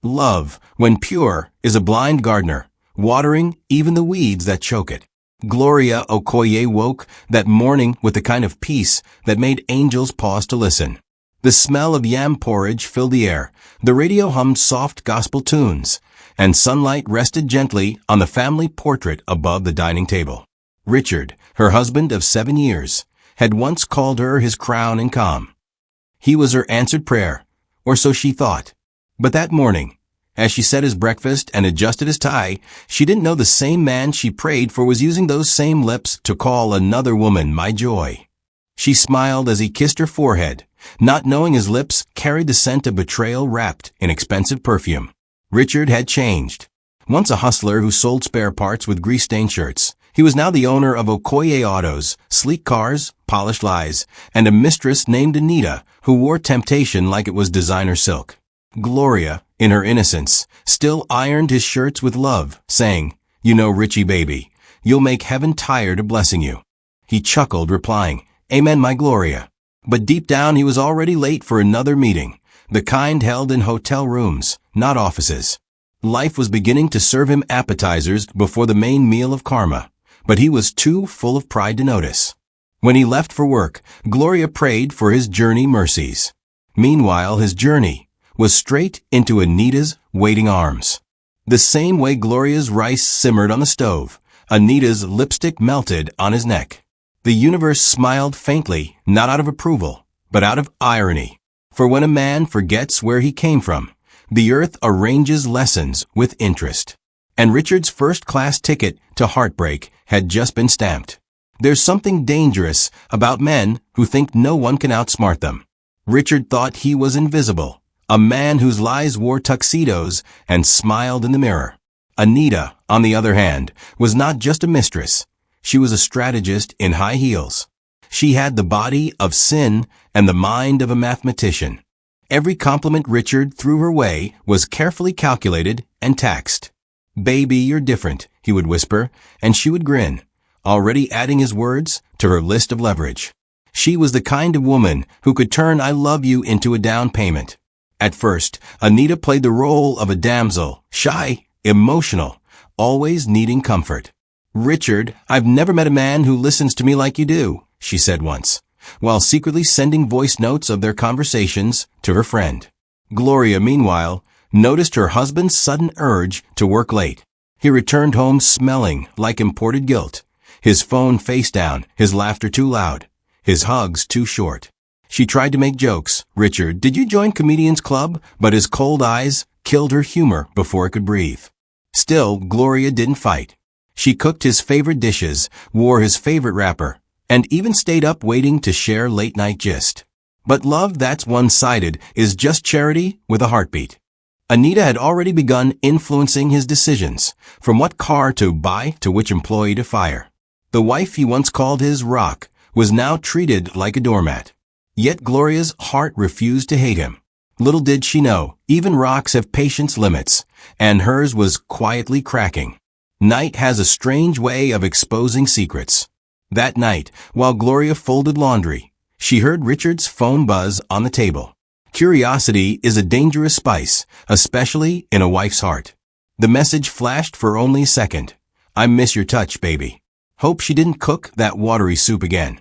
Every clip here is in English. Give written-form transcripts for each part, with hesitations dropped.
Love, when pure, is a blind gardener, watering even the weeds that choke it. Gloria Okoye woke that morning with the kind of peace that made angels pause to listen. The smell of yam porridge filled the air, the radio hummed soft gospel tunes, and sunlight rested gently on the family portrait above the dining table. Richard, her husband of 7 years, had once called her his crown and calm. He was her answered prayer, or so she thought. But that morning, as she set his breakfast and adjusted his tie, she didn't know the same man she prayed for was using those same lips to call another woman my joy. She smiled as he kissed her forehead, not knowing his lips carried the scent of betrayal wrapped in expensive perfume. Richard had changed. Once a hustler who sold spare parts with grease-stained shirts, he was now the owner of Okoye autos, sleek cars, polished lies, and a mistress named Anita who wore temptation like it was designer silk. Gloria, in her innocence, still ironed his shirts with love, saying, "You know, Richie baby, you'll make heaven tired of blessing you." He chuckled, replying, "Amen, my Gloria." But deep down he was already late for another meeting, the kind held in hotel rooms, not offices. Life was beginning to serve him appetizers before the main meal of karma, but he was too full of pride to notice. When he left for work, Gloria prayed for his journey mercies. Meanwhile, his journey was straight into Anita's waiting arms. The same way Gloria's rice simmered on the stove, Anita's lipstick melted on his neck. The universe smiled faintly, not out of approval, but out of irony. For when a man forgets where he came from, the earth arranges lessons with interest. And Richard's first-class ticket to heartbreak had just been stamped. There's something dangerous about men who think no one can outsmart them. Richard thought he was invisible, a man whose lies wore tuxedos and smiled in the mirror. Anita, on the other hand, was not just a mistress. She was a strategist in high heels. She had the body of sin and the mind of a mathematician. Every compliment Richard threw her way was carefully calculated and taxed. "Baby, you're different," he would whisper, and she would grin, already adding his words to her list of leverage. She was the kind of woman who could turn "I love you" into a down payment. At first, Anita played the role of a damsel, shy, emotional, always needing comfort. "Richard, I've never met a man who listens to me like you do," she said once, while secretly sending voice notes of their conversations to her friend. Gloria, meanwhile, noticed her husband's sudden urge to work late. He returned home smelling like imported guilt, his phone face down, his laughter too loud, his hugs too short. She tried to make jokes. "Richard, did you join Comedians Club?" But his cold eyes killed her humor before it could breathe. Still, Gloria didn't fight. She cooked his favorite dishes, wore his favorite wrapper, and even stayed up waiting to share late-night gist. But love that's one-sided is just charity with a heartbeat. Anita had already begun influencing his decisions, from what car to buy to which employee to fire. The wife he once called his rock was now treated like a doormat. Yet Gloria's heart refused to hate him. Little did she know, even rocks have patience limits, and hers was quietly cracking. Night has a strange way of exposing secrets. That night, while Gloria folded laundry, she heard Richard's phone buzz on the table. Curiosity is a dangerous spice, especially in a wife's heart. The message flashed for only a second. "I miss your touch, baby. Hope she didn't cook that watery soup again."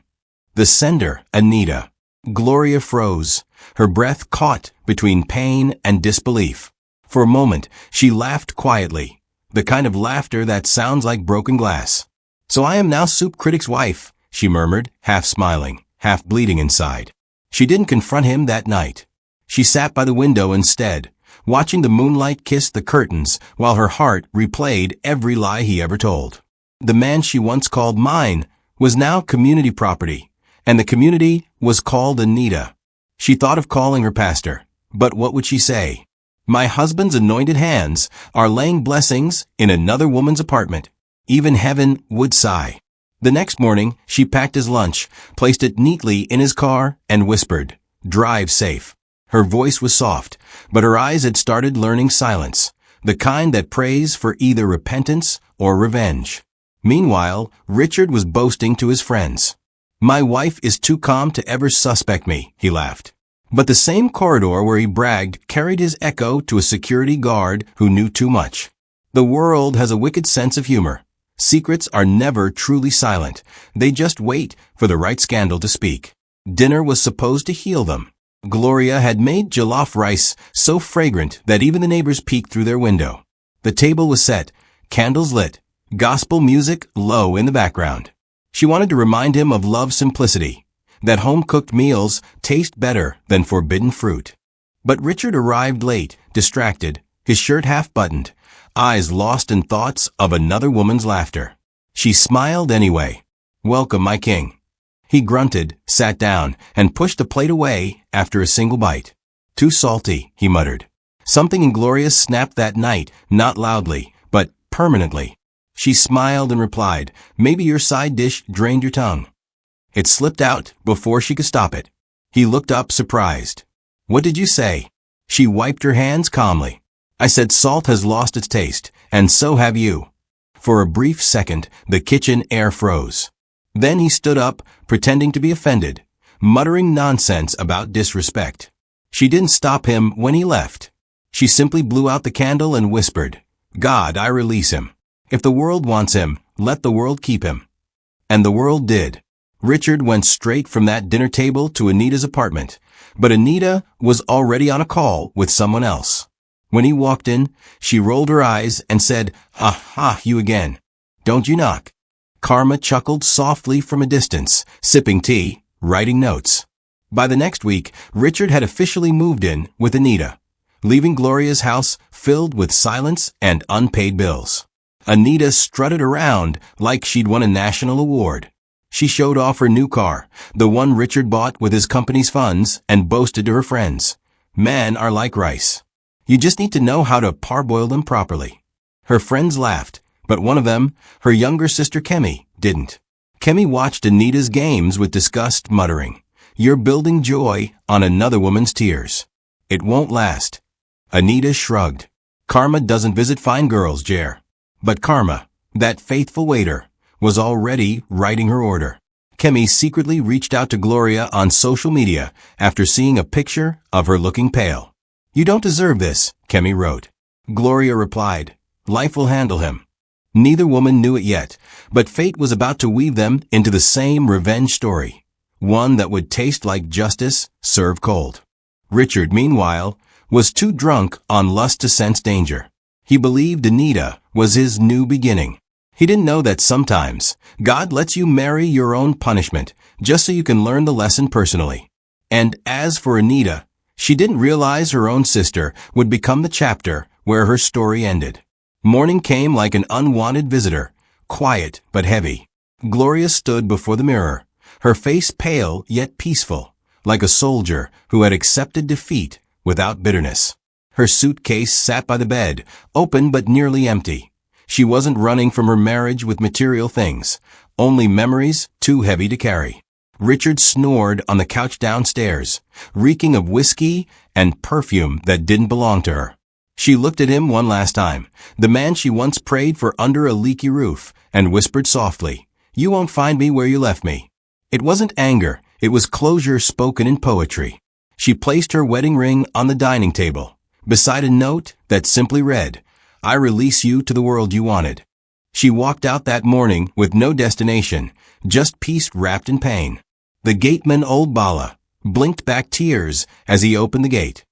The sender, Anita. Gloria froze, her breath caught between pain and disbelief. For a moment, she laughed quietly, the kind of laughter that sounds like broken glass. "So I am now Soup Critic's wife," she murmured, half smiling, half bleeding inside. She didn't confront him that night. She sat by the window instead, watching the moonlight kiss the curtains while her heart replayed every lie he ever told. The man she once called mine was now community property, and the community was called Anita. She thought of calling her pastor, but what would she say? "My husband's anointed hands are laying blessings in another woman's apartment." Even heaven would sigh. The next morning, she packed his lunch, placed it neatly in his car, and whispered, "Drive safe." Her voice was soft, but her eyes had started learning silence, the kind that prays for either repentance or revenge. Meanwhile, Richard was boasting to his friends. "My wife is too calm to ever suspect me," he laughed. But the same corridor where he bragged carried his echo to a security guard who knew too much. The world has a wicked sense of humor. Secrets are never truly silent. They just wait for the right scandal to speak. Dinner was supposed to heal them. Gloria had made jollof rice so fragrant that even the neighbors peeked through their window. The table was set, candles lit, gospel music low in the background. She wanted to remind him of love's simplicity, that home-cooked meals taste better than forbidden fruit. But Richard arrived late, distracted, his shirt half-buttoned, eyes lost in thoughts of another woman's laughter. She smiled anyway. "Welcome, my king." He grunted, sat down, and pushed the plate away after a single bite. "Too salty," he muttered. Something in Gloria snapped that night, not loudly, but permanently. She smiled and replied, "Maybe your side dish drained your tongue." It slipped out before she could stop it. He looked up, surprised. "What did you say?" She wiped her hands calmly. "I said salt has lost its taste, and so have you." For a brief second, the kitchen air froze. Then he stood up, pretending to be offended, muttering nonsense about disrespect. She didn't stop him when he left. She simply blew out the candle and whispered, "God, I release him. If the world wants him, let the world keep him." And the world did. Richard went straight from that dinner table to Anita's apartment, but Anita was already on a call with someone else. When he walked in, she rolled her eyes and said, "Aha, you again. Don't you knock?" Karma chuckled softly from a distance, sipping tea, writing notes. By the next week, Richard had officially moved in with Anita, leaving Gloria's house filled with silence and unpaid bills. Anita strutted around like she'd won a national award. She showed off her new car, the one Richard bought with his company's funds, and boasted to her friends, "Men are like rice. You just need to know how to parboil them properly." Her friends laughed, but one of them, her younger sister Kemi, didn't. Kemi watched Anita's games with disgust, muttering, "You're building joy on another woman's tears. It won't last." Anita shrugged. "Karma doesn't visit fine girls, Jer." But Karma, that faithful waiter, was already writing her order. Kemi secretly reached out to Gloria on social media after seeing a picture of her looking pale. "You don't deserve this," Kemi wrote. Gloria replied, "Life will handle him." Neither woman knew it yet, but fate was about to weave them into the same revenge story, one that would taste like justice served cold. Richard, meanwhile, was too drunk on lust to sense danger. He believed Anita was his new beginning. He didn't know that sometimes God lets you marry your own punishment just so you can learn the lesson personally. And as for Anita, she didn't realize her own sister would become the chapter where her story ended. Morning came like an unwanted visitor, quiet but heavy. Gloria stood before the mirror, her face pale yet peaceful, like a soldier who had accepted defeat without bitterness. Her suitcase sat by the bed, open but nearly empty. She wasn't running from her marriage with material things, only memories too heavy to carry. Richard snored on the couch downstairs, reeking of whiskey and perfume that didn't belong to her. She looked at him one last time, the man she once prayed for under a leaky roof, and whispered softly, "You won't find me where you left me." It wasn't anger, it was closure spoken in poetry. She placed her wedding ring on the dining table, beside a note that simply read, "I release you to the world you wanted." She walked out that morning with no destination, just peace wrapped in pain. The gateman, old Bala, blinked back tears as he opened the gate.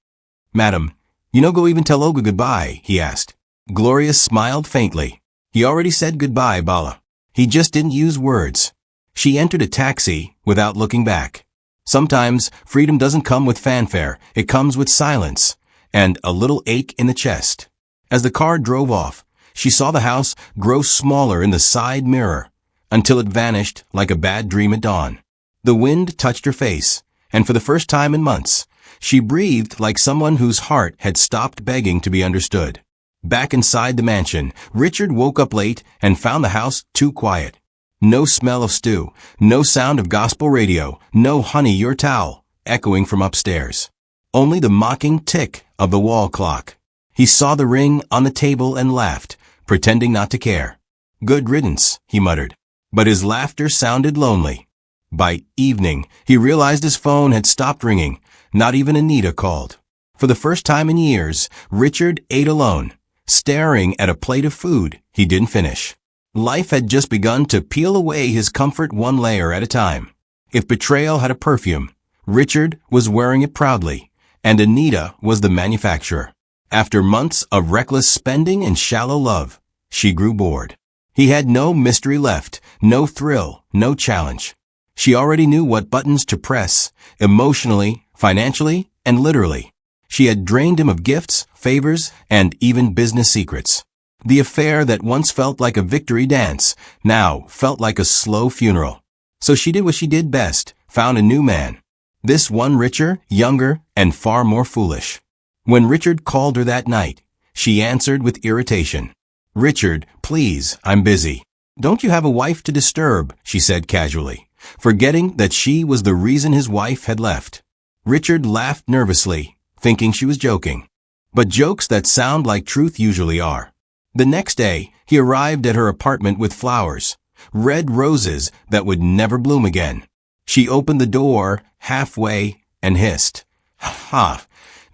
"Madam, you no go even tell Olga goodbye?" he asked. Gloria smiled faintly. "He already said goodbye, Bala. He just didn't use words." She entered a taxi without looking back. Sometimes freedom doesn't come with fanfare, it comes with silence and a little ache in the chest. As the car drove off, she saw the house grow smaller in the side mirror until it vanished like a bad dream at dawn. The wind touched her face, and for the first time in months, she breathed like someone whose heart had stopped begging to be understood. Back inside the mansion, Richard woke up late and found the house too quiet. No smell of stew, no sound of gospel radio, no "honey, your towel" echoing from upstairs. Only the mocking tick of the wall clock. He saw the ring on the table and laughed, pretending not to care. "Good riddance," he muttered. But his laughter sounded lonely. By evening, he realized his phone had stopped ringing, Not even Anita called. For the first time in years, Richard ate alone, staring at a plate of food he didn't finish. Life had just begun to peel away his comfort one layer at a time. If betrayal had a perfume, Richard was wearing it proudly, and Anita was the manufacturer. After months of reckless spending and shallow love, she grew bored. He had no mystery left, no thrill, no challenge. She already knew what buttons to press, emotionally, financially, and literally. She had drained him of gifts, favors, and even business secrets. The affair that once felt like a victory dance now felt like a slow funeral. So she did what she did best, found a new man. This one richer, younger, and far more foolish. When Richard called her that night, she answered with irritation. "Richard, please, I'm busy." "Don't you have a wife to disturb?" she said casually, forgetting that she was the reason his wife had left. Richard laughed nervously, thinking she was joking. But jokes that sound like truth usually are. The next day, he arrived at her apartment with flowers, red roses that would never bloom again. She opened the door halfway and hissed, "Ha!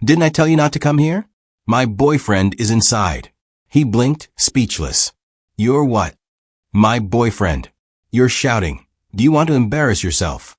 Didn't I tell you not to come here? My boyfriend is inside." He blinked, speechless. "You're what?" "My boyfriend." "You're shouting. Do you want to embarrass yourself?"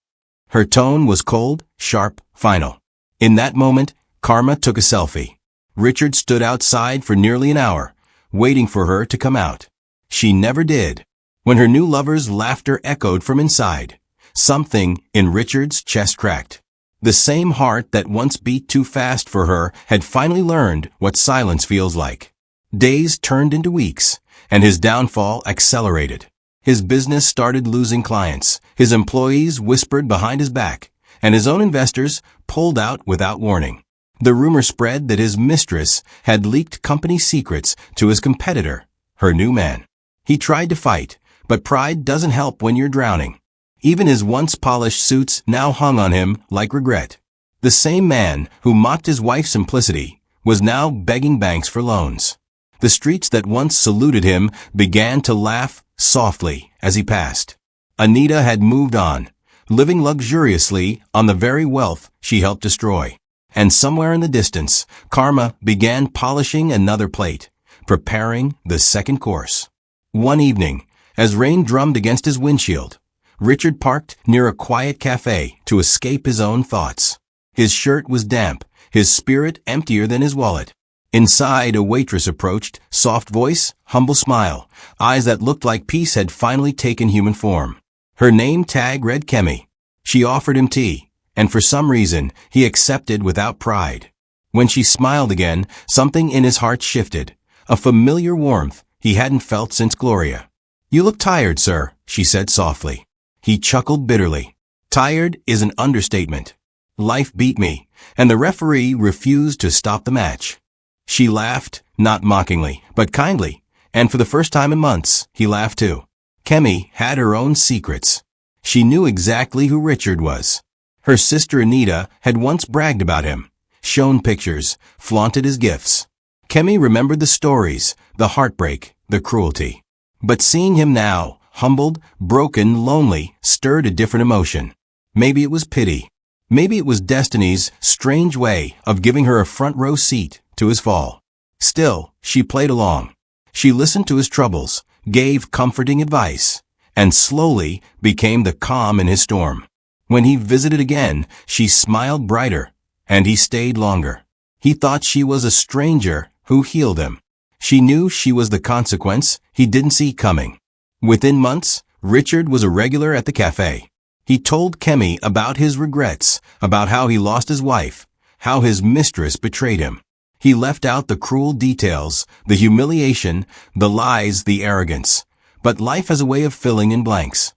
Her tone was cold, sharp, final. In that moment, karma took a selfie. Richard stood outside for nearly an hour, waiting for her to come out. She never did. When her new lover's laughter echoed from inside, something in Richard's chest cracked. The same heart that once beat too fast for her had finally learned what silence feels like. Days turned into weeks, and his downfall accelerated. His business started losing clients, his employees whispered behind his back, and his own investors pulled out without warning. The rumor spread that his mistress had leaked company secrets to his competitor, her new man. He tried to fight, but pride doesn't help when you're drowning. Even his once polished suits now hung on him like regret. The same man who mocked his wife's simplicity was now begging banks for loans. The streets that once saluted him began to laugh softly as he passed. Anita had moved on, living luxuriously on the very wealth she helped destroy. And somewhere in the distance, karma began polishing another plate, preparing the second course. One evening, as rain drummed against his windshield, Richard parked near a quiet cafe to escape his own thoughts. His shirt was damp, his spirit emptier than his wallet. Inside, a waitress approached, soft voice, humble smile, eyes that looked like peace had finally taken human form. Her name tag read Kemi. She offered him tea, and for some reason, he accepted without pride. When she smiled again, something in his heart shifted, a familiar warmth he hadn't felt since Gloria. "You look tired, sir," she said softly. He chuckled bitterly. Tired is an understatement. Life beat me, and the referee refused to stop the match. She laughed, not mockingly, but kindly, and for the first time in months, he laughed too. Kemi had her own secrets. She knew exactly who Richard was. Her sister Anita had once bragged about him, shown pictures, flaunted his gifts. Kemi remembered the stories, the heartbreak, the cruelty. But seeing him now, humbled, broken, lonely, stirred a different emotion. Maybe it was pity. Maybe it was destiny's strange way of giving her a front row seat to his fall. Still, she played along. She listened to his troubles, gave comforting advice, and slowly became the calm in his storm. When he visited again, she smiled brighter, and he stayed longer. He thought she was a stranger who healed him. She knew she was the consequence he didn't see coming. Within months, Richard was a regular at the cafe. He told Kemi about his regrets, about how he lost his wife, how his mistress betrayed him. He left out the cruel details, the humiliation, the lies, the arrogance. But life has a way of filling in blanks.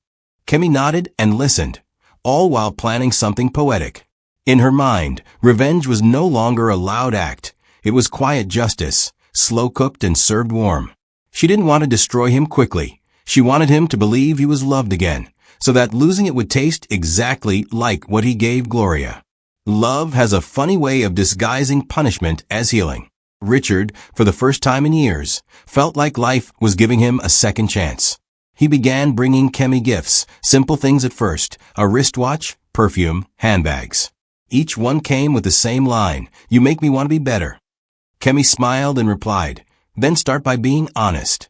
Kemi nodded and listened, all while planning something poetic. In her mind, revenge was no longer a loud act. It was quiet justice, slow-cooked and served warm. She didn't want to destroy him quickly. She wanted him to believe he was loved again, so that losing it would taste exactly like what he gave Gloria. Love has a funny way of disguising punishment as healing. Richard, for the first time in years, felt like life was giving him a second chance. He began bringing Kemi gifts, simple things at first, a wristwatch, perfume, handbags. Each one came with the same line, "You make me want to be better." Kemi smiled and replied, "Then start by being honest."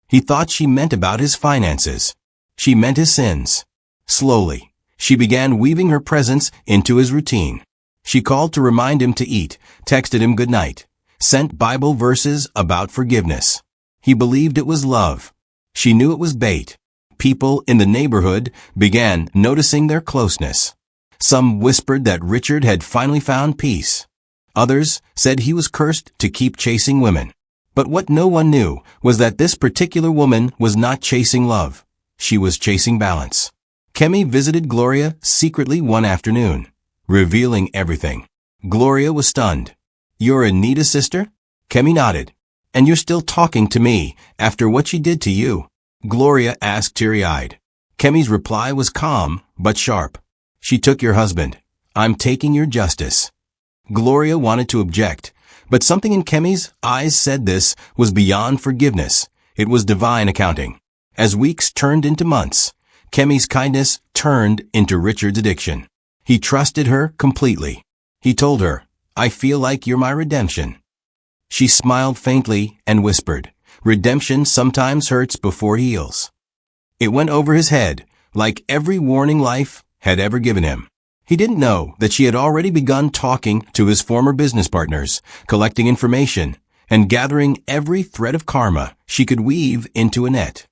He thought she meant about his finances. She meant his sins. Slowly, she began weaving her presence into his routine. She called to remind him to eat, texted him good night, sent Bible verses about forgiveness. He believed it was love. She knew it was bait. People in the neighborhood began noticing their closeness. Some whispered that Richard had finally found peace. Others said he was cursed to keep chasing women. But what no one knew was that this particular woman was not chasing love. She was chasing balance. Kemi visited Gloria secretly one afternoon, revealing everything. Gloria was stunned. "You're Anita's sister?" Kemi nodded. "And you're still talking to me after what she did to you?" Gloria asked teary-eyed. Kemi's reply was calm but sharp. "She took your husband. I'm taking your justice." Gloria wanted to object, but something in Kemi's eyes said this was beyond forgiveness. It was divine accounting. As weeks turned into months, Kemi's kindness turned into Richard's addiction. He trusted her completely. He told her, "I feel like you're my redemption." She smiled faintly and whispered, "Redemption sometimes hurts before it heals." It went over his head, like every warning life had ever given him. He didn't know that she had already begun talking to his former business partners, collecting information, and gathering every thread of karma she could weave into a net.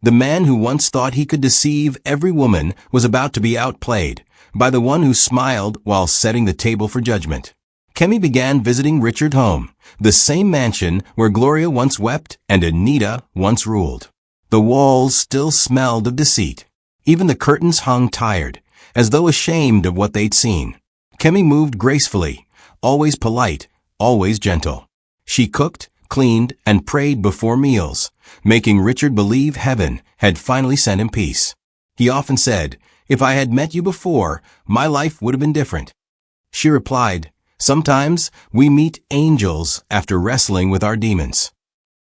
The man who once thought he could deceive every woman was about to be outplayed by the one who smiled while setting the table for judgment. Kemi began visiting Richard's home, the same mansion where Gloria once wept and Anita once ruled. The walls still smelled of deceit. Even the curtains hung tired, as though ashamed of what they'd seen. Kemi moved gracefully, always polite, always gentle. She cooked, cleaned, and prayed before meals, making Richard believe heaven had finally sent him peace. He often said, "If I had met you before, my life would have been different." She replied, "Sometimes we meet angels after wrestling with our demons."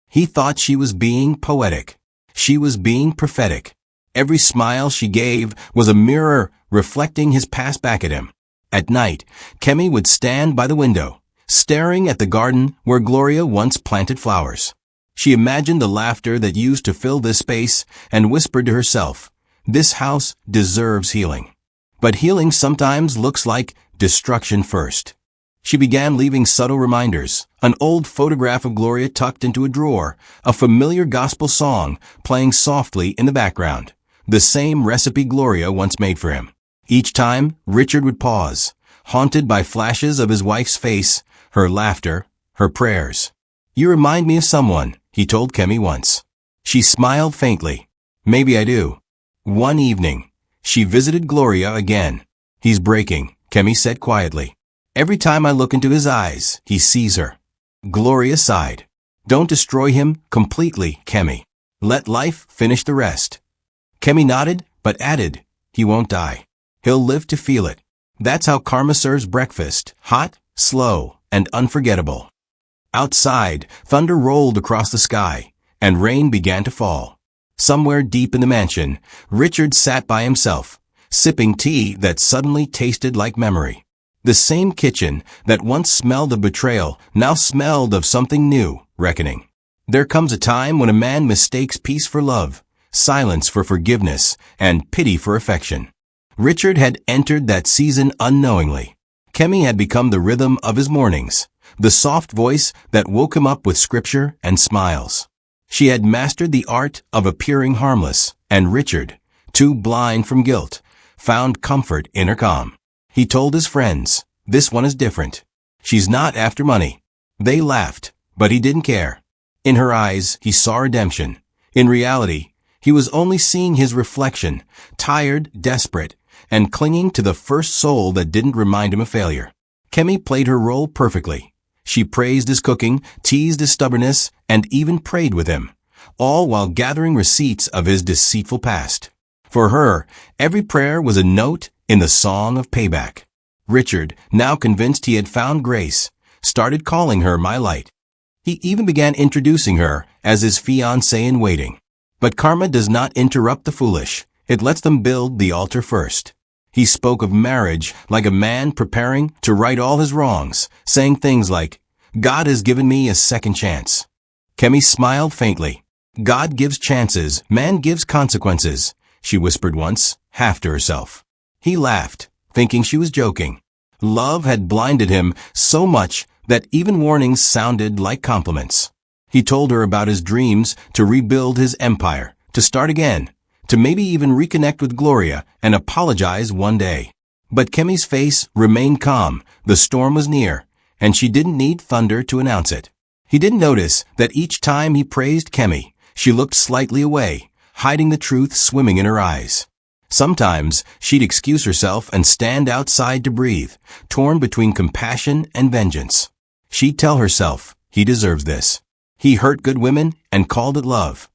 He thought she was being poetic. She was being prophetic. Every smile she gave was a mirror reflecting his past back at him. At night, Kemi would stand by the window, staring at the garden where Gloria once planted flowers. She imagined the laughter that used to fill this space and whispered to herself, "This house deserves healing." But healing sometimes looks like destruction first. She began leaving subtle reminders, an old photograph of Gloria tucked into a drawer, a familiar gospel song playing softly in the background, the same recipe Gloria once made for him. Each time, Richard would pause, haunted by flashes of his wife's face, her laughter, her prayers. "You remind me of someone," he told Kemi once. She smiled faintly. "Maybe I do." One evening, she visited Gloria again. "He's breaking," Kemi said quietly. "Every time I look into his eyes, he sees her." Gloria sighed. "Don't destroy him completely, Kemi. Let life finish the rest." Kemi nodded, but added, "He won't die. He'll live to feel it." That's how karma serves breakfast, hot, slow, and unforgettable. Outside, thunder rolled across the sky, and rain began to fall. Somewhere deep in the mansion, Richard sat by himself, sipping tea that suddenly tasted like memory. The same kitchen that once smelled of betrayal now smelled of something new, reckoning. There comes a time when a man mistakes peace for love, silence for forgiveness, and pity for affection. Richard had entered that season unknowingly. Kemi had become the rhythm of his mornings, the soft voice that woke him up with scripture and smiles. She had mastered the art of appearing harmless, and Richard, too blind from guilt, found comfort in her calm. He told his friends, "This one is different. She's not after money." They laughed, but he didn't care. In her eyes, he saw redemption. In reality, he was only seeing his reflection, tired, desperate, and clinging to the first soul that didn't remind him of failure. Kemi played her role perfectly. She praised his cooking, teased his stubbornness, and even prayed with him, all while gathering receipts of his deceitful past. For her, every prayer was a note in the song of payback. Richard, now convinced he had found grace, started calling her my light. He even began introducing her as his fiancée-in-waiting. But karma does not interrupt the foolish. It lets them build the altar first. He spoke of marriage like a man preparing to right all his wrongs, saying things like, "God has given me a second chance." Kemi smiled faintly. "God gives chances, man gives consequences," she whispered once, half to herself. He laughed, thinking she was joking. Love had blinded him so much that even warnings sounded like compliments. He told her about his dreams to rebuild his empire, to start again, to maybe even reconnect with Gloria and apologize one day. But Kemi's face remained calm. The storm was near, and she didn't need thunder to announce it. He didn't notice that each time he praised Kemi, she looked slightly away, hiding the truth swimming in her eyes. Sometimes she'd excuse herself and stand outside to breathe, torn between compassion and vengeance. She'd tell herself, "He deserves this. He hurt good women and called it love."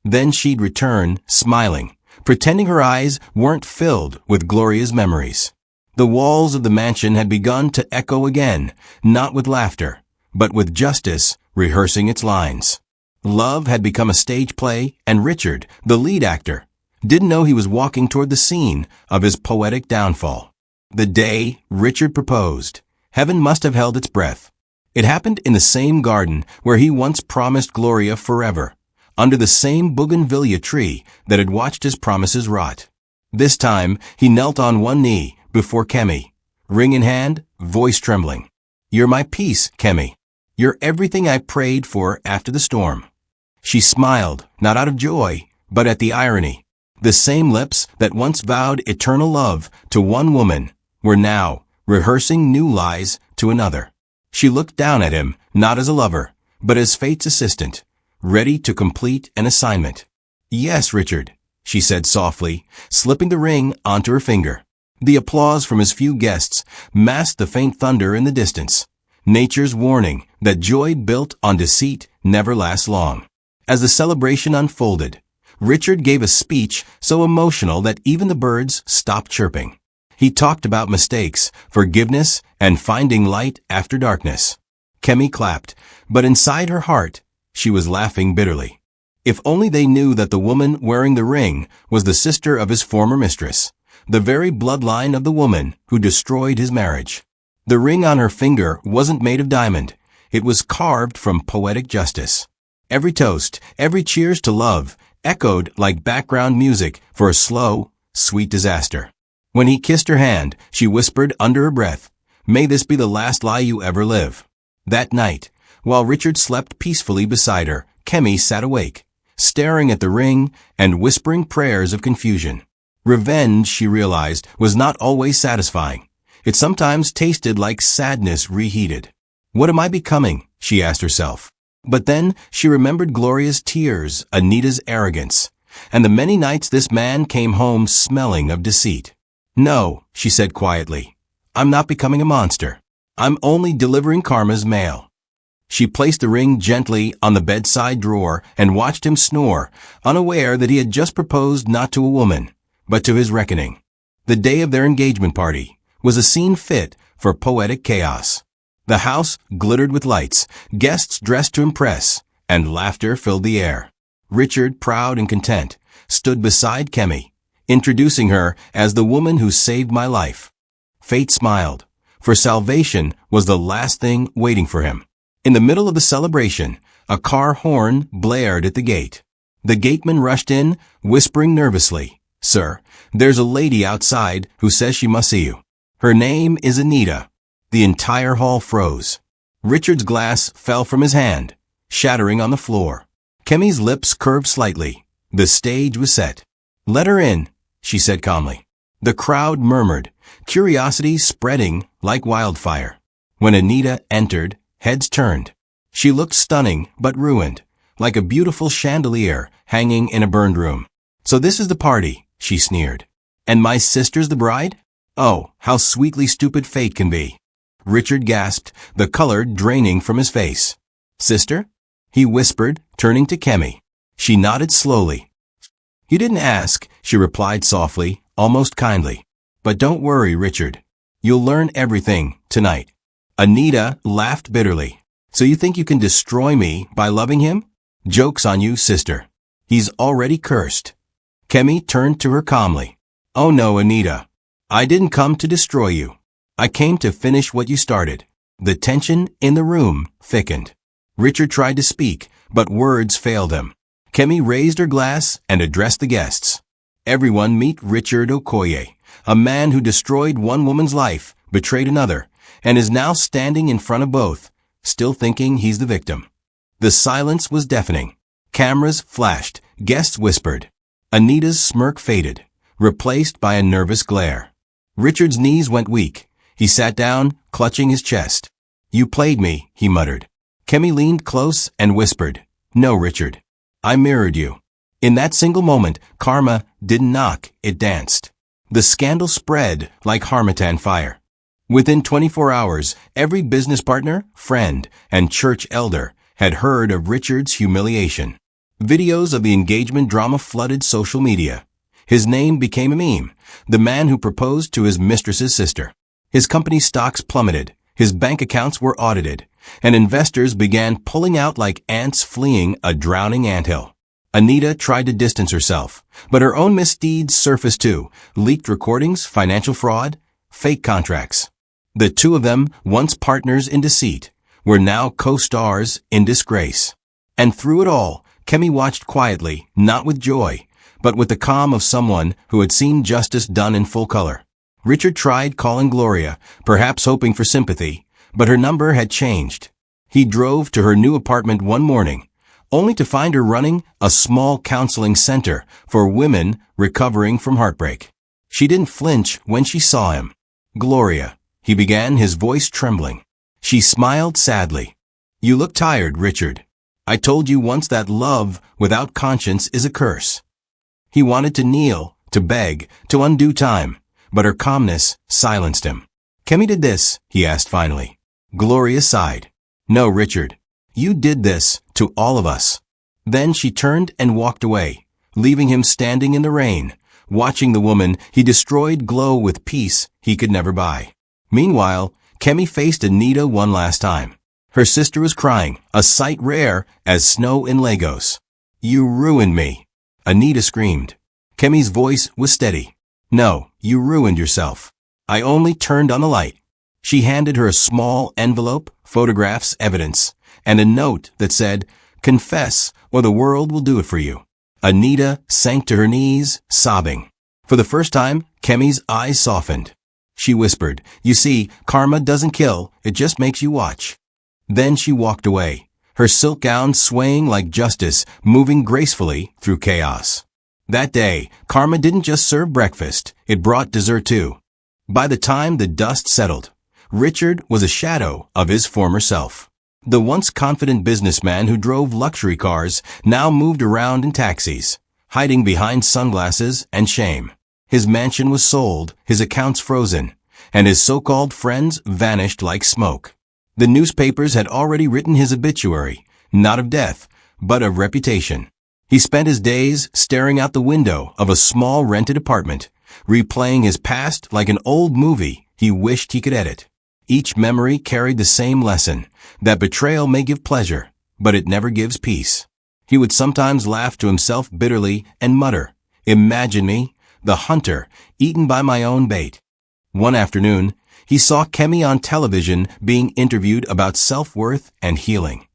Then she'd return, smiling, pretending her eyes weren't filled with Gloria's memories. The walls of the mansion had begun to echo again, not with laughter, but with justice rehearsing its lines. Love had become a stage play, and Richard, the lead actor, didn't know he was walking toward the scene of his poetic downfall. The day Richard proposed, heaven must have held its breath. It happened in the same garden where he once promised Gloria forever, under the same bougainvillea tree that had watched his promises rot. This time, he knelt on one knee before Kemi, ring in hand, voice trembling. "You're my peace, Kemi. You're everything I prayed for after the storm." She smiled, not out of joy, but at the irony. The same lips that once vowed eternal love to one woman were now rehearsing new lies to another. She looked down at him, not as a lover, but as fate's assistant, ready to complete an assignment. "Yes, Richard," she said softly, slipping the ring onto her finger. The applause from his few guests masked the faint thunder in the distance, nature's warning that joy built on deceit never lasts long. As the celebration unfolded, Richard gave a speech so emotional that even the birds stopped chirping. He talked about mistakes, forgiveness, and finding light after darkness. Kemi clapped, but inside her heart, she was laughing bitterly. If only they knew that the woman wearing the ring was the sister of his former mistress, the very bloodline of the woman who destroyed his marriage. The ring on her finger wasn't made of diamond. It was carved from poetic justice. Every toast, every cheers to love, echoed like background music for a slow, sweet disaster. When he kissed her hand, she whispered under her breath, "May this be the last lie you ever live." That night, while Richard slept peacefully beside her, Kemi sat awake, staring at the ring and whispering prayers of confusion. Revenge, she realized, was not always satisfying. It sometimes tasted like sadness reheated. "What am I becoming?" she asked herself. But then she remembered Gloria's tears, Anita's arrogance, and the many nights this man came home smelling of deceit. "No," she said quietly, "I'm not becoming a monster. I'm only delivering karma's mail." She placed the ring gently on the bedside drawer and watched him snore, unaware that he had just proposed not to a woman, but to his reckoning. The day of their engagement party was a scene fit for poetic chaos. The house glittered with lights, guests dressed to impress, and laughter filled the air. Richard, proud and content, stood beside Kemi, introducing her as the woman who saved my life. Fate smiled, for salvation was the last thing waiting for him. In the middle of the celebration, a car horn blared at the gate. The gateman rushed in, whispering nervously, "Sir, there's a lady outside who says she must see you. Her name is Anita." The entire hall froze. Richard's glass fell from his hand, shattering on the floor. Kemi's lips curved slightly. The stage was set. "Let her in," she said calmly. The crowd murmured, curiosity spreading like wildfire. When Anita entered, heads turned. She looked stunning but ruined, like a beautiful chandelier hanging in a burned room. "So this is the party," she sneered. "And my sister's the bride? Oh, how sweetly stupid fate can be." Richard gasped, the color draining from his face. "Sister?" he whispered, turning to Kemi. She nodded slowly. "You didn't ask," she replied softly, almost kindly. "But don't worry, Richard. You'll learn everything tonight." Anita laughed bitterly. "So you think you can destroy me by loving him? Joke's on you, sister. He's already cursed." Kemi turned to her calmly. "Oh no, Anita. I didn't come to destroy you. I came to finish what you started. The tension in the room thickened. Richard tried to speak, but words failed him. Kemi raised her glass and addressed the guests. Everyone meet Richard Okoye, a man who destroyed one woman's life, betrayed another, and is now standing in front of both, still thinking he's the victim. The silence was deafening. Cameras flashed, guests whispered. Anita's smirk faded, replaced by a nervous glare. Richard's knees went weak. He sat down, clutching his chest. You played me, he muttered. Kemi leaned close and whispered, No, Richard. I mirrored you. In that single moment, karma didn't knock, it danced. The scandal spread like harmattan fire. Within 24 hours, every business partner, friend, and church elder had heard of Richard's humiliation. Videos of the engagement drama flooded social media. His name became a meme, the man who proposed to his mistress's sister. His company's stocks plummeted, his bank accounts were audited, and investors began pulling out like ants fleeing a drowning anthill. Anita tried to distance herself, but her own misdeeds surfaced too: leaked recordings, financial fraud, fake contracts. The two of them, once partners in deceit, were now co-stars in disgrace. And through it all, Kemi watched quietly, not with joy, but with the calm of someone who had seen justice done in full color. Richard tried calling Gloria, perhaps hoping for sympathy, but her number had changed. He drove to her new apartment one morning, only to find her running a small counseling center for women recovering from heartbreak. She didn't flinch when she saw him. Gloria, he began, his voice trembling. She smiled sadly. You look tired, Richard. I told you once that love without conscience is a curse. He wanted to kneel, to beg, to undo time, but her calmness silenced him. Kemi did this, he asked finally. Gloria sighed. No, Richard. You did this to all of us. Then she turned and walked away, leaving him standing in the rain, watching the woman he destroyed glow with peace he could never buy. Meanwhile, Kemi faced Anita one last time. Her sister was crying, a sight rare as snow in Lagos. You ruined me, Anita screamed. Kemi's voice was steady. No, you ruined yourself. I only turned on the light. She handed her a small envelope, photographs, evidence, and a note that said, Confess, or the world will do it for you. Anita sank to her knees, sobbing. For the first time, Kemi's eyes softened. She whispered, You see, karma doesn't kill, it just makes you watch. Then she walked away, her silk gown swaying like justice, moving gracefully through chaos. That day, karma didn't just serve breakfast, it brought dessert too. By the time the dust settled, Richard was a shadow of his former self. The once confident businessman who drove luxury cars now moved around in taxis, hiding behind sunglasses and shame. His mansion was sold, his accounts frozen, and his so-called friends vanished like smoke. The newspapers had already written his obituary, not of death, but of reputation. He spent his days staring out the window of a small rented apartment, replaying his past like an old movie he wished he could edit. Each memory carried the same lesson, that betrayal may give pleasure, but it never gives peace. He would sometimes laugh to himself bitterly and mutter, Imagine me, the hunter, eaten by my own bait. One afternoon, he saw Kemi on television being interviewed about self-worth and healing.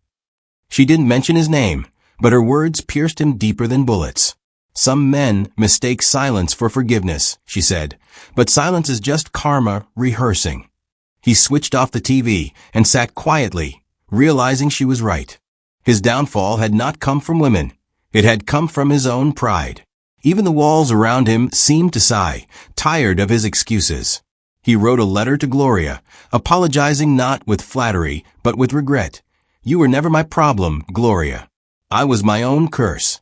She didn't mention his name, but her words pierced him deeper than bullets. Some men mistake silence for forgiveness, she said, but silence is just karma rehearsing. He switched off the TV and sat quietly, realizing she was right. His downfall had not come from women. It had come from his own pride. Even the walls around him seemed to sigh, tired of his excuses. He wrote a letter to Gloria, apologizing not with flattery, but with regret. You were never my problem, Gloria. I was my own curse.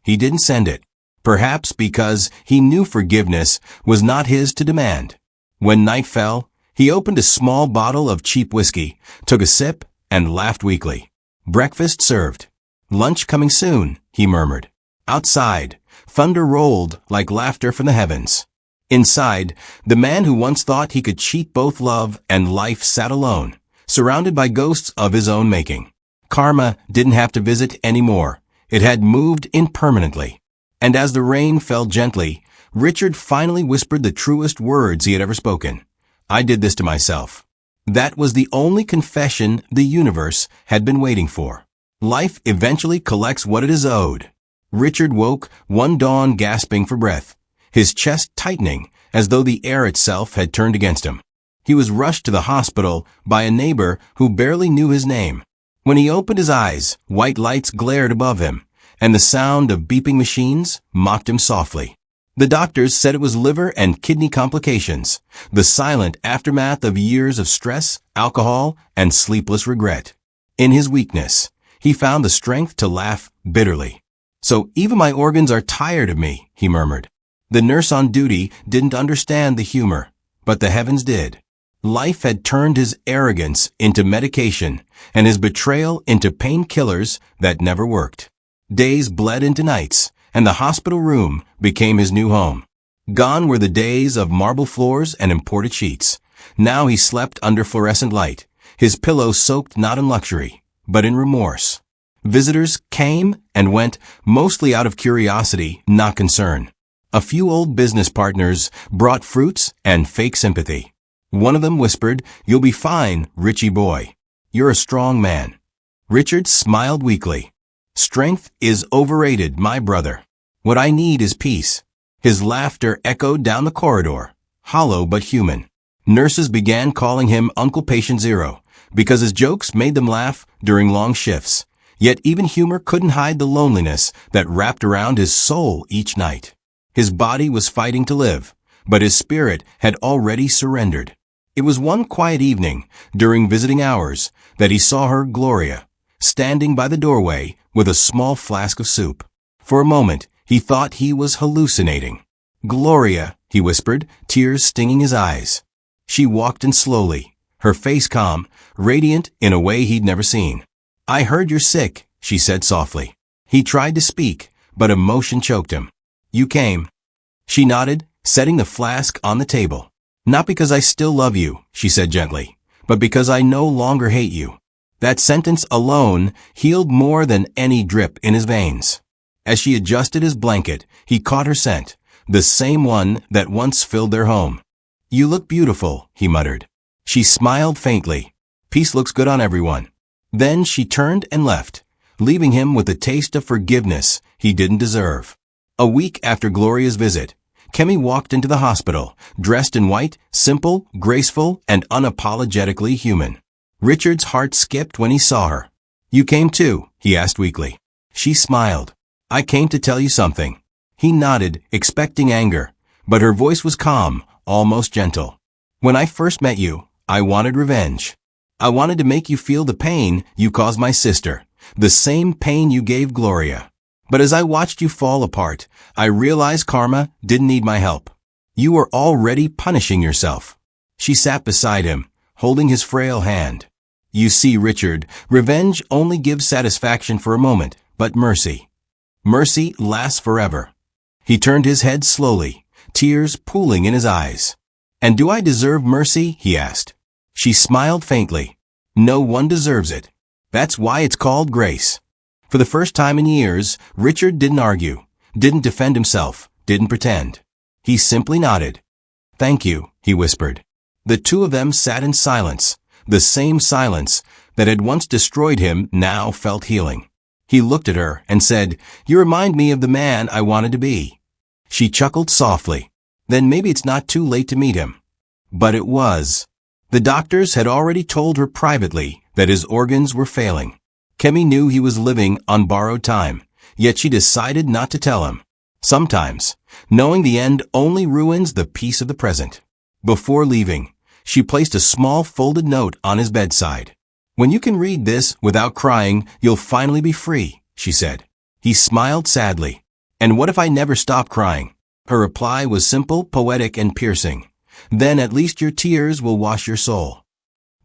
He didn't send it, perhaps because he knew forgiveness was not his to demand. When night fell, he opened a small bottle of cheap whiskey, took a sip, and laughed weakly. Breakfast served. Lunch coming soon, he murmured. Outside, thunder rolled like laughter from the heavens. Inside, the man who once thought he could cheat both love and life sat alone, surrounded by ghosts of his own making. Karma didn't have to visit anymore. It had moved in permanently. And as the rain fell gently, Richard finally whispered the truest words he had ever spoken. I did this to myself. That was the only confession the universe had been waiting for. Life eventually collects what it is owed. Richard woke one dawn gasping for breath, his chest tightening as though the air itself had turned against him. He was rushed to the hospital by a neighbor who barely knew his name. When he opened his eyes, white lights glared above him, and the sound of beeping machines mocked him softly. The doctors said it was liver and kidney complications, the silent aftermath of years of stress, alcohol, and sleepless regret. In his weakness, he found the strength to laugh bitterly. So even my organs are tired of me, he murmured. The nurse on duty didn't understand the humor, but the heavens did. Life had turned his arrogance into medication and his betrayal into painkillers that never worked. Days bled into nights, and the hospital room became his new home. Gone were the days of marble floors and imported sheets. Now he slept under fluorescent light, his pillow soaked not in luxury, but in remorse. Visitors came and went, mostly out of curiosity, not concern. A few old business partners brought fruits and fake sympathy. One of them whispered, "You'll be fine, Richie boy. You're a strong man." Richard smiled weakly. "Strength is overrated, my brother. What I need is peace." His laughter echoed down the corridor, hollow but human. Nurses began calling him Uncle Patient Zero because his jokes made them laugh during long shifts. Yet even humor couldn't hide the loneliness that wrapped around his soul each night. His body was fighting to live, but his spirit had already surrendered. It was one quiet evening, during visiting hours, that he saw her, Gloria, standing by the doorway with a small flask of soup. For a moment, he thought he was hallucinating. "Gloria," he whispered, tears stinging his eyes. She walked in slowly, her face calm, radiant in a way he'd never seen. "I heard you're sick," she said softly. He tried to speak, but emotion choked him. "You came." She nodded, setting the flask on the table. "Not because I still love you," she said gently, "but because I no longer hate you." That sentence alone healed more than any drip in his veins. As she adjusted his blanket, he caught her scent, the same one that once filled their home. "You look beautiful," he muttered. She smiled faintly. "Peace looks good on everyone." Then she turned and left, leaving him with a taste of forgiveness he didn't deserve. A week after Gloria's visit, Kemi walked into the hospital, dressed in white, simple, graceful, and unapologetically human. Richard's heart skipped when he saw her. "You came too?" he asked weakly. She smiled. "I came to tell you something." He nodded, expecting anger, but her voice was calm, almost gentle. "When I first met you, I wanted revenge. I wanted to make you feel the pain you caused my sister, the same pain you gave Gloria. But as I watched you fall apart, I realized karma didn't need my help. You were already punishing yourself." She sat beside him, holding his frail hand. "You see, Richard, revenge only gives satisfaction for a moment, but mercy lasts forever." He turned his head slowly, tears pooling in his eyes. "And do I deserve mercy?" he asked. She smiled faintly. "No one deserves it. That's why it's called grace." For the first time in years, Richard didn't argue, didn't defend himself, didn't pretend. He simply nodded. "Thank you," he whispered. The two of them sat in silence. The same silence that had once destroyed him now felt healing. He looked at her and said, "You remind me of the man I wanted to be." She chuckled softly. Then maybe it's not too late to meet him. But it was. The doctors had already told her privately that his organs were failing. Kemi knew he was living on borrowed time, yet she decided not to tell him. Sometimes, knowing the end only ruins the peace of the present. Before leaving, she placed a small folded note on his bedside. "When you can read this without crying, you'll finally be free," she said. He smiled sadly. "And what if I never stop crying?" Her reply was simple, poetic, and piercing. "Then at least your tears will wash your soul."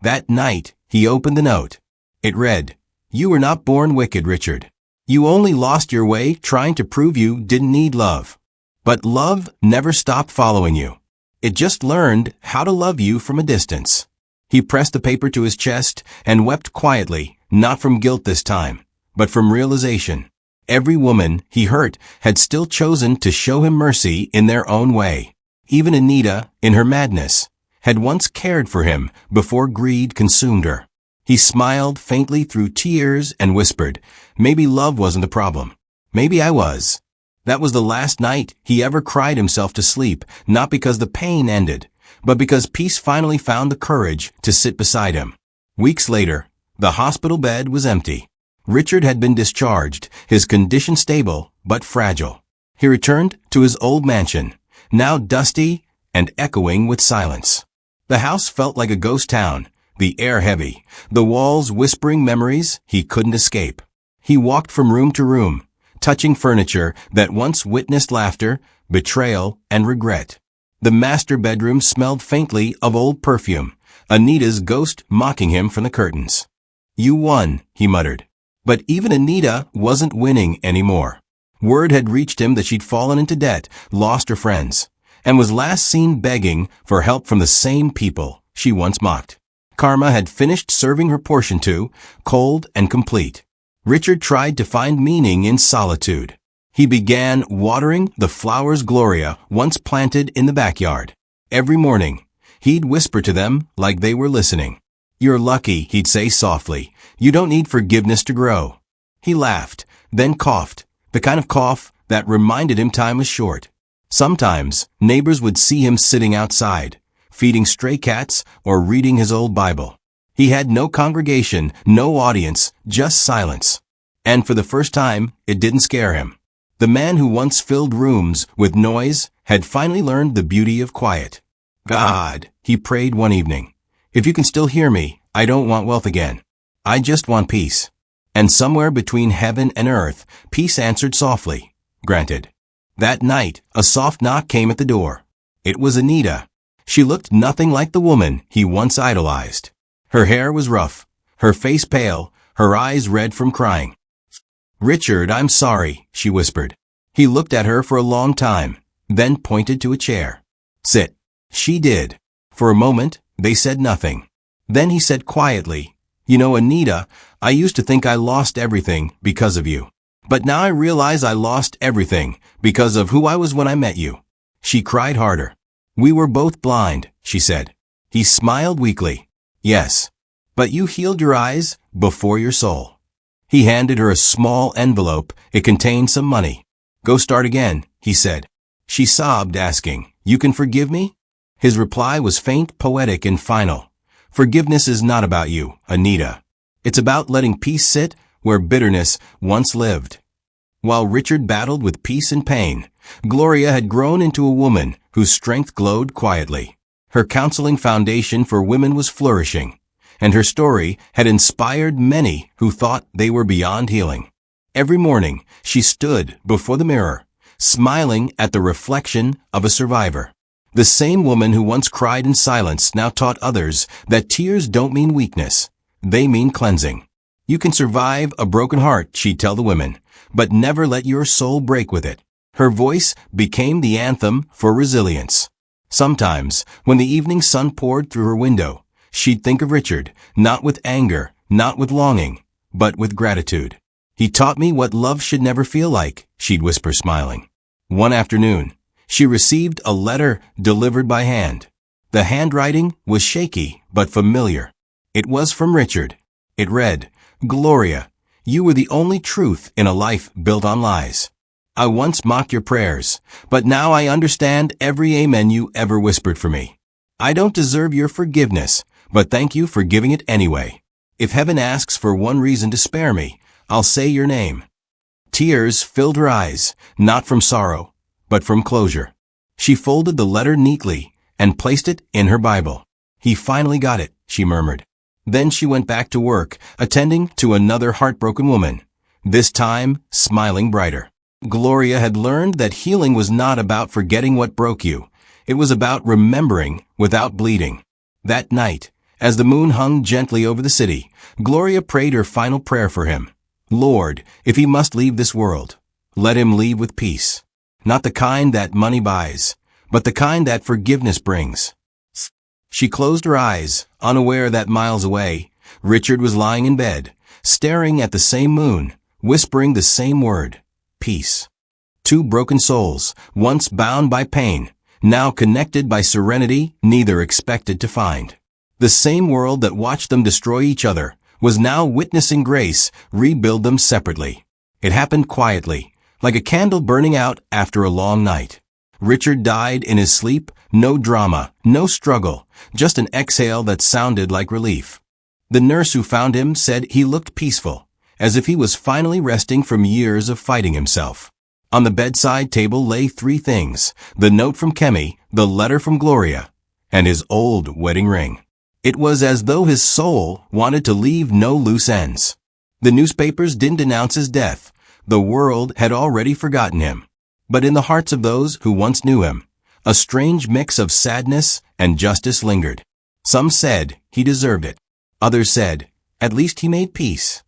That night, he opened the note. It read, "You were not born wicked, Richard. You only lost your way trying to prove you didn't need love. But love never stopped following you. It just learned how to love you from a distance." He pressed the paper to his chest and wept quietly, not from guilt this time, but from realization. Every woman he hurt had still chosen to show him mercy in their own way. Even Anita, in her madness, had once cared for him before greed consumed her. He smiled faintly through tears and whispered, "Maybe love wasn't the problem. Maybe I was." That was the last night he ever cried himself to sleep, not because the pain ended, but because peace finally found the courage to sit beside him. Weeks later, the hospital bed was empty. Richard had been discharged, his condition stable but fragile. He returned to his old mansion, now dusty and echoing with silence. The house felt like a ghost town, the air heavy, the walls whispering memories he couldn't escape. He walked from room to room, touching furniture that once witnessed laughter, betrayal, and regret. The master bedroom smelled faintly of old perfume, Anita's ghost mocking him from the curtains. "You won," he muttered. But even Anita wasn't winning anymore. Word had reached him that she'd fallen into debt, lost her friends, and was last seen begging for help from the same people she once mocked. Karma had finished serving her portion too, cold and complete. Richard tried to find meaning in solitude. He began watering the flowers Gloria once planted in the backyard. Every morning, he'd whisper to them like they were listening. "You're lucky," he'd say softly. "You don't need forgiveness to grow." He laughed, then coughed, the kind of cough that reminded him time was short. Sometimes, neighbors would see him sitting outside, feeding stray cats or reading his old Bible. He had no congregation, no audience, just silence. And for the first time, it didn't scare him. The man who once filled rooms with noise had finally learned the beauty of quiet. "God," he prayed one evening, "if you can still hear me, I don't want wealth again. I just want peace." And somewhere between heaven and earth, peace answered softly, "Granted." That night, a soft knock came at the door. It was Anita. She looked nothing like the woman he once idolized. Her hair was rough, her face pale, her eyes red from crying. "Richard, I'm sorry," she whispered. He looked at her for a long time, then pointed to a chair. "Sit." She did. For a moment, they said nothing. Then he said quietly, "You know, Anita, I used to think I lost everything because of you. But now I realize I lost everything because of who I was when I met you." She cried harder. "We were both blind," she said. He smiled weakly. "Yes. But you healed your eyes before your soul." He handed her a small envelope. It contained some money. "Go start again," he said. She sobbed, asking, "You can forgive me?" His reply was faint, poetic, and final. "Forgiveness is not about you, Anita. It's about letting peace sit where bitterness once lived." While Richard battled with peace and pain, Gloria had grown into a woman whose strength glowed quietly. Her counseling foundation for women was flourishing, and her story had inspired many who thought they were beyond healing. Every morning, she stood before the mirror, smiling at the reflection of a survivor. The same woman who once cried in silence now taught others that tears don't mean weakness. They mean cleansing. You can survive a broken heart, she'd tell the women, but never let your soul break with it. Her voice became the anthem for resilience. Sometimes, when the evening sun poured through her window, she'd think of Richard, not with anger, not with longing, but with gratitude. "He taught me what love should never feel like," she'd whisper, smiling. One afternoon, she received a letter delivered by hand. The handwriting was shaky but familiar. It was from Richard. It read, "Gloria, you were the only truth in a life built on lies. I once mocked your prayers, but now I understand every amen you ever whispered for me. I don't deserve your forgiveness, but thank you for giving it anyway. If heaven asks for one reason to spare me, I'll say your name." Tears filled her eyes, not from sorrow, but from closure. She folded the letter neatly and placed it in her Bible. "He finally got it," she murmured. Then she went back to work, attending to another heartbroken woman, this time smiling brighter. Gloria had learned that healing was not about forgetting what broke you. It was about remembering without bleeding. That night, as the moon hung gently over the city, Gloria prayed her final prayer for him. "Lord, if he must leave this world, let him leave with peace. Not the kind that money buys, but the kind that forgiveness brings." She closed her eyes, unaware that miles away, Richard was lying in bed, staring at the same moon, whispering the same word, peace. Two broken souls, once bound by pain, now connected by serenity neither expected to find. The same world that watched them destroy each other was now witnessing grace rebuild them separately. It happened quietly, like a candle burning out after a long night. Richard died in his sleep, no drama, no struggle, just an exhale that sounded like relief. The nurse who found him said he looked peaceful, as if he was finally resting from years of fighting himself. On the bedside table lay three things: the note from Kemi, the letter from Gloria, and his old wedding ring. It was as though his soul wanted to leave no loose ends. The newspapers didn't announce his death. The world had already forgotten him. But in the hearts of those who once knew him, a strange mix of sadness and justice lingered. Some said he deserved it. Others said, at least he made peace.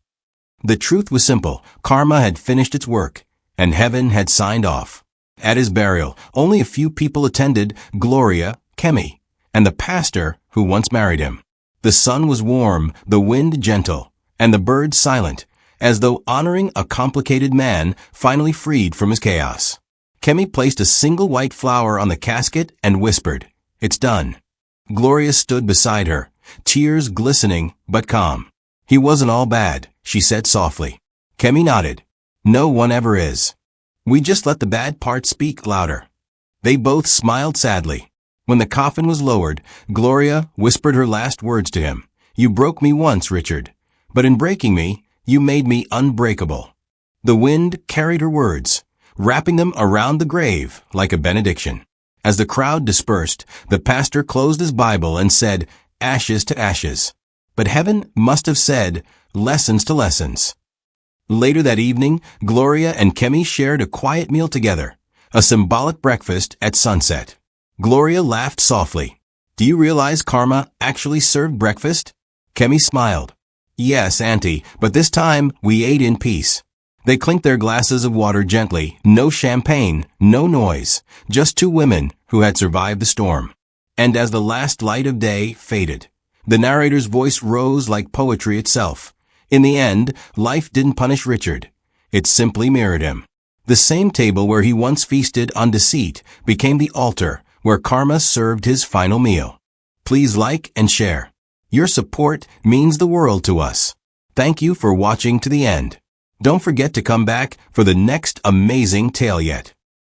The truth was simple. Karma had finished its work, and heaven had signed off. At his burial, only a few people attended: Gloria, Kemi, and the pastor who once married him. The sun was warm, the wind gentle, and the birds silent, as though honoring a complicated man finally freed from his chaos. Kemi placed a single white flower on the casket and whispered, "It's done." Gloria stood beside her, tears glistening but calm. "He wasn't all bad," she said softly. Kemi nodded. "No one ever is. We just let the bad parts speak louder." They both smiled sadly. When the coffin was lowered, Gloria whispered her last words to him. "You broke me once, Richard, but in breaking me, you made me unbreakable." The wind carried her words, wrapping them around the grave like a benediction. As the crowd dispersed, the pastor closed his Bible and said, "Ashes to ashes." But heaven must have said, "Lessons to lessons." Later that evening, Gloria and Kemi shared a quiet meal together, a symbolic breakfast at sunset. Gloria laughed softly. "Do you realize karma actually served breakfast?" Kemi smiled. "Yes, Auntie, but this time we ate in peace." They clinked their glasses of water gently, no champagne, no noise, just two women who had survived the storm. And as the last light of day faded, the narrator's voice rose like poetry itself. In the end, life didn't punish Richard. It simply mirrored him. The same table where he once feasted on deceit became the altar where karma served his final meal. Please like and share. Your support means the world to us. Thank you for watching to the end. Don't forget to come back for the next amazing tale yet.